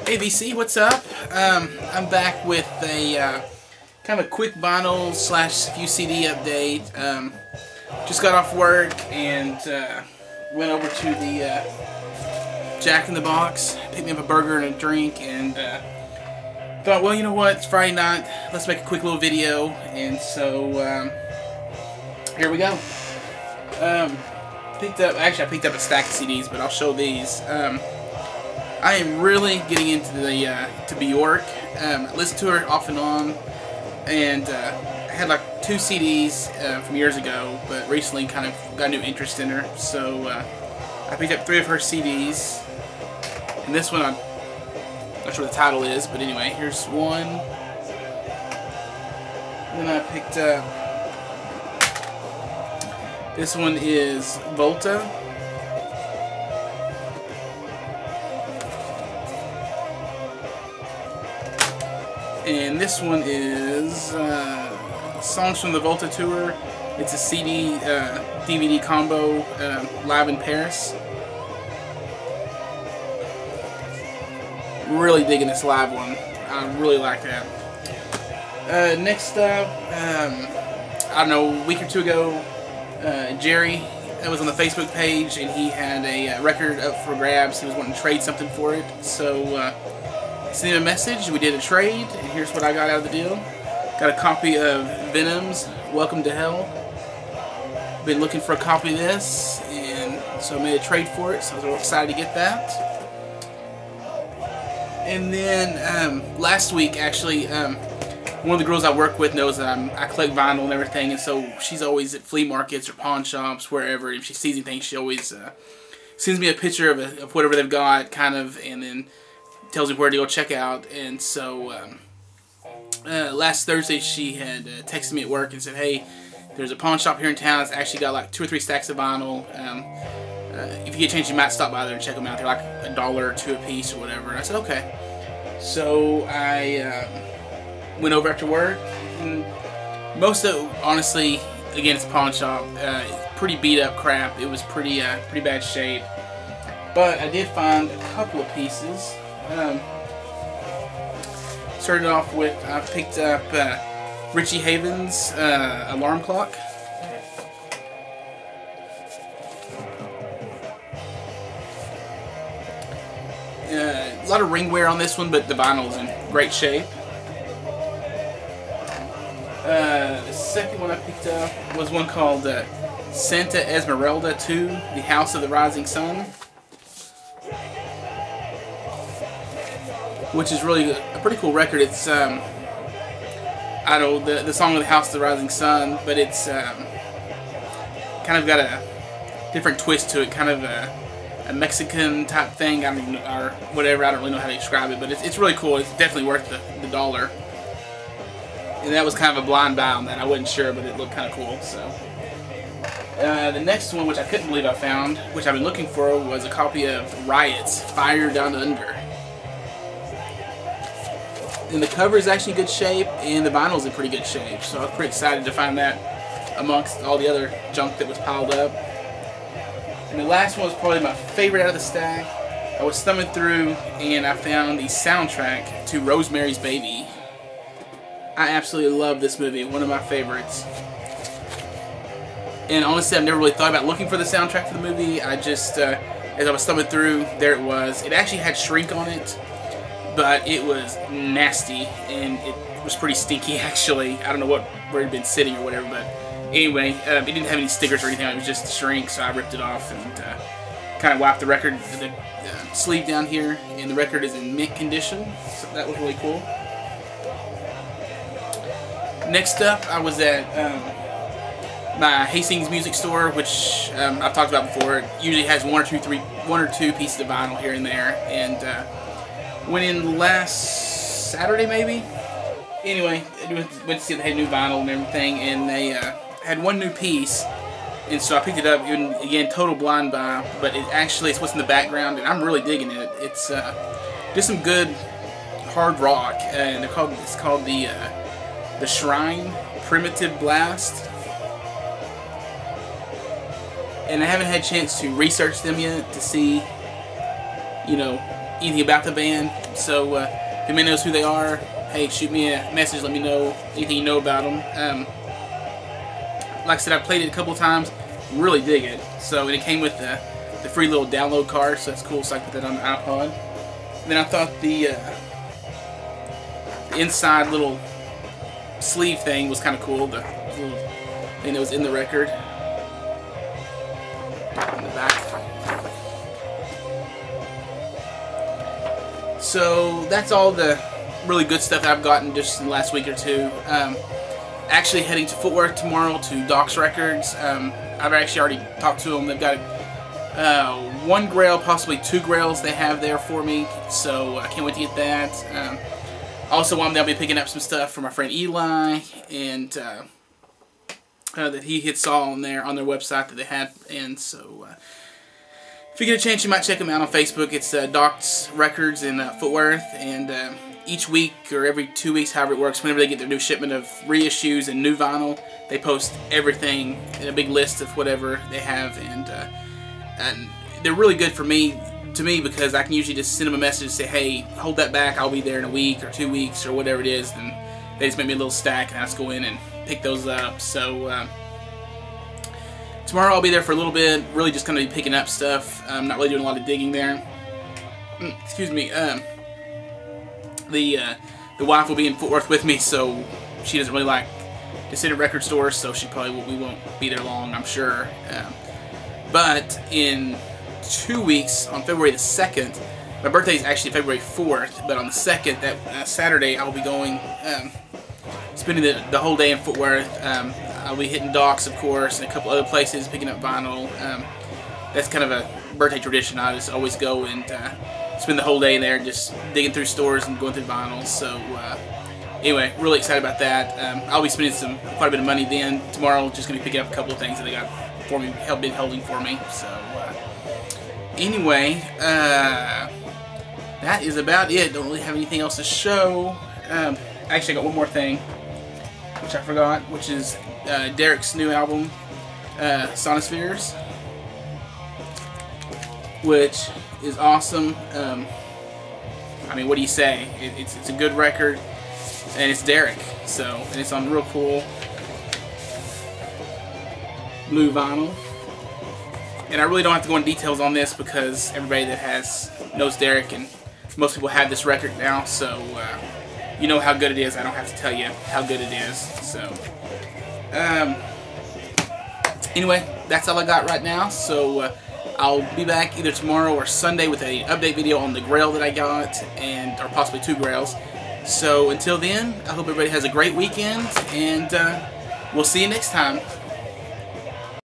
Hey VC, what's up? I'm back with a kind of a quick vinyl / few CD update. Just got off work and went over to the Jack in the Box, picked me up a burger and a drink, and thought, well, you know what? It's Friday night. Let's make a quick little video. And so here we go. I picked up a stack of CDs, but I'll show these. I am really getting into the to Bjork. I listen to her off and on, and I had like 2 CDs from years ago, but recently kind of got a new interest in her. So I picked up 3 of her CDs, and this one I'm not sure what the title is, but anyway, here's one. Then I picked up this one is Volta. And this one is Songs from the Volta Tour. It's a CD, DVD combo, live in Paris. Really digging this live one. I really like that. Next up, I don't know, a week or 2 ago, Jerry was on the Facebook page, and he had a record up for grabs. He was wanting to trade something for it. So sent him a message, we did a trade, and here's what I got out of the deal. Got a copy of Venom's Welcome to Hell. Been looking for a copy of this, and so I made a trade for it, so I was real excited to get that. And then last week, actually, one of the girls I work with knows that I collect vinyl and everything, and so she's always at flea markets or pawn shops, wherever. If she sees anything, she always sends me a picture of whatever they've got, kind of, and then tells me where to go check out. And so last Thursday she had texted me at work and said, hey, there's a pawn shop here in town that's actually got like 2 or 3 stacks of vinyl. If you get a chance, you might stop by there and check them out. They're like $1 or $2 a piece or whatever. And I said, okay. So I went over after work, and most of it, honestly, again, it's a pawn shop, pretty beat up crap. It was pretty bad shape, but I did find a couple of pieces. Started off with, I picked up Richie Havens' Alarm Clock. A lot of ring wear on this one, but the vinyl is in great shape. The second one I picked up was one called Santa Esmeralda 2, The House of the Rising Sun, which is really a pretty cool record. It's I don't know the song of the House of the Rising Sun, but it's kind of got a different twist to it, kind of a Mexican type thing. I mean, or whatever. I don't really know how to describe it, but it's really cool. It's definitely worth the $1. And that was kind of a blind buy on that. I wasn't sure, but it looked kind of cool. So the next one, which I couldn't believe I found, which I've been looking for, was a copy of Riot's Fire Down Under. And the cover is actually in good shape, and the vinyl's in pretty good shape. So I was pretty excited to find that amongst all the other junk that was piled up. And the last one was probably my favorite out of the stack. I was thumbing through, and I found the soundtrack to Rosemary's Baby. I absolutely love this movie, one of my favorites. And honestly, I've never really thought about looking for the soundtrack for the movie. I just, as I was thumbing through, there it was. It actually had shrink on it, but it was nasty, and it was pretty stinky, actually. I don't know where it had been sitting or whatever, but anyway, it didn't have any stickers or anything. It was just shrink, so I ripped it off and kind of wiped the record, the sleeve down here, and the record is in mint condition, so that was really cool. Next up, I was at my Hastings music store, which I've talked about before. It usually has one or two pieces of vinyl here and there, and went in last Saturday maybe. Anyway, I went to see if they had new vinyl and everything, and they had one new piece, and so I picked it up. Again, total blind buy, but it's what's in the background, and I'm really digging it. It's just some good hard rock, and it's called the Shrine Primitive Blast. And I haven't had a chance to research them yet to see, you know, anything about the band. So if anybody knows who they are, hey, shoot me a message. Let me know anything you know about them. Like I said, I played it a couple times. Really dig it. So, and it came with the free little download card, so that's cool. So I put that on the iPod. And then I thought the inside little sleeve thing was kind of cool. The little thing that was in the record. In the back. So that's all the really good stuff that I've gotten just in the last week or two. Actually heading to Fort Worth tomorrow to Doc's Records. I've actually already talked to them. They've got one grail, possibly 2 grails they have there for me, so I can't wait to get that. Also, while I'm there, I'll be picking up some stuff from my friend Eli, and that he had saw on their website that they had. And so if you get a chance, you might check them out on Facebook. It's Doc's Records in Fort Worth, and each week or every 2 weeks, however it works, whenever they get their new shipment of reissues and new vinyl, they post everything in a big list of whatever they have, and they're really good to me, because I can usually just send them a message and say, hey, hold that back, I'll be there in a week or 2 weeks or whatever it is, and they just make me a little stack, and I just go in and pick those up. So tomorrow I'll be there for a little bit, really just going to be picking up stuff. I'm not really doing a lot of digging there. Excuse me. The wife will be in Fort Worth with me, so she doesn't really like to sit at record stores, so we won't be there long, I'm sure. But in 2 weeks, on February the 2nd, my birthday is actually February 4th, but on the 2nd, that Saturday, I'll be going, spending the whole day in Fort Worth. I'll be hitting Doc's, of course, and a couple other places, picking up vinyl. That's kind of a birthday tradition. I just always go and spend the whole day there just digging through stores and going through vinyl. So anyway, really excited about that. I'll be spending quite a bit of money then. Tomorrow, just going to be picking up a couple of things that they got for me, been holding for me. So anyway, that is about it. Don't really have anything else to show. Actually, I got one more thing, which I forgot, which is Derek's new album, Sonospheres, which is awesome. I mean, what do you say? It's a good record, and it's Derek. So, and it's on real cool blue vinyl. And I really don't have to go into details on this, because everybody that knows Derek, and most people have this record now, so you know how good it is. I don't have to tell you how good it is. So anyway, that's all I got right now. So I'll be back either tomorrow or Sunday with an update video on the grail that I got, or possibly 2 grails. So until then, I hope everybody has a great weekend, and we'll see you next time.